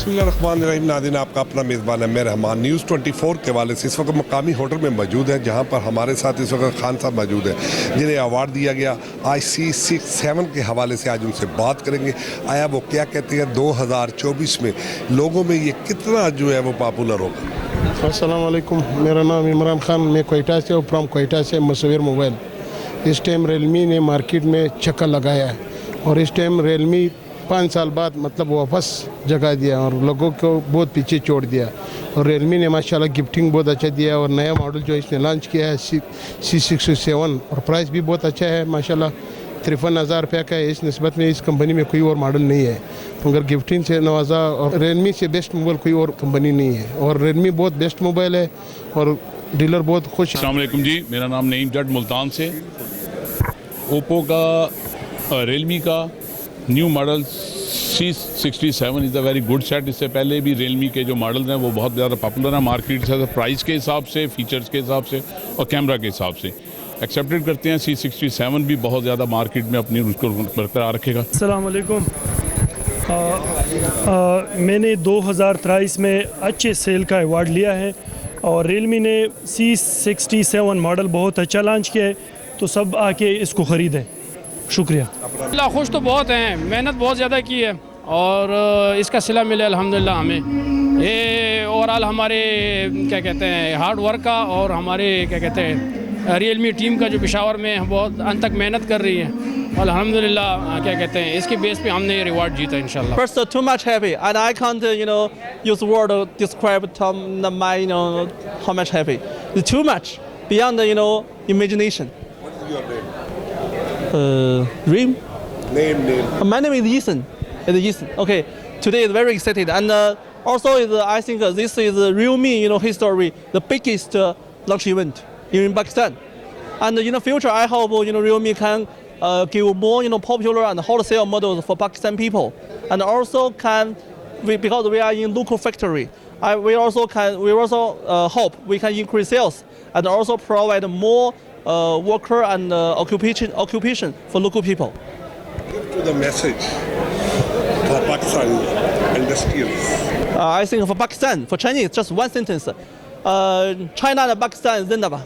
बिस्मिल्लाहिर्रहमानिर्रहीम। नाज़रीन, आपका अपना मेज़बान है मैं रहमान। न्यूज़ 24 के हवाले से इस वक्त मकामी होटल में मौजूद है, जहां पर हमारे साथ इस वक्त खान साहब मौजूद है, जिन्हें अवार्ड दिया गया IC67 के हवाले से। आज उनसे बात करेंगे, आया वो क्या कहते हैं 2024 में लोगों में ये कितना जो है वो पॉपुलर होगा। अस्सलाम वालेकुम, मेरा नाम इमरान खान, मैं कोयटा से, फ्रॉम कोयटा से मुसव्विर मोबाइल। इस टाइम रियलमी ने मार्केट में चक्कर लगाया है और इस टाइम रियलमी 5 साल बाद मतलब वापस जगा दिया और लोगों को बहुत पीछे छोड़ दिया। और रियलमी ने माशाल्लाह गिफ्टिंग बहुत अच्छा दिया और नया मॉडल जो इसने लॉन्च किया है C67 और प्राइस भी बहुत अच्छा है माशाल्लाह। 53,000 रुपये का है। इस निस्बत में इस कंपनी में कोई और मॉडल नहीं है, मगर गिफ्टिंग से नवाजा। और रियलमी से बेस्ट मोबाइल कोई और कंपनी नहीं है और रियलमी बहुत बेस्ट मोबाइल है और डीलर बहुत खुश है। अस्सलाम वालेकुम जी, मेरा नाम नईम जट मुल्तान से। ओप्पो का रियलमी का new model C67 is a very good set. इससे पहले भी रियलमी के जो मॉडल्स हैं वो बहुत ज़्यादा पॉपुलर हैं मार्केट से, प्राइस के हिसाब से, फीचर्स के हिसाब से और कैमरा के हिसाब से एक्सेप्टेड करते हैं। C67 भी बहुत ज़्यादा मार्केट में अपनी उसको बरकरार रखेगा। अस्सलाम वालेकुम। मैंने 2023 में अच्छे सेल का अवार्ड लिया है और रियलमी ने C67 मॉडल बहुत अच्छा लॉन्च किया है, तो सब आके इसको ख़रीदें। शुक्रिया। खुश तो बहुत हैं, मेहनत बहुत ज़्यादा की है और इसका सिला मिले अल्हम्दुलिल्लाह हमें। ये ओवरऑल हमारे क्या कहते हैं हार्ड वर्क का और हमारे क्या कहते हैं रियलमी टीम का जो पेशावर में बहुत अंत तक मेहनत कर रही है, अल्हम्दुलिल्लाह क्या कहते हैं इसके बेस पे हमने ये रिवार्ड जीता इंशाल्लाह। First, too much happy, and I can't use word to describe my how much happy. It's too much beyond imagination. What is your name? Dream. Name. My name is Ethan. It's Ethan. Okay. Today is very excited, and also I think this is Realme history, the biggest launch event in Pakistan. And in the future, I hope Realme can give more popular and wholesale models for Pakistan people, and also because we are in local factory, we also hope we can increase sales and also provide more worker and occupation for local people. Give to the message for Pakistan industrials. I think for Pakistan, for Chinese, just one sentence: China and Pakistan Zindabad.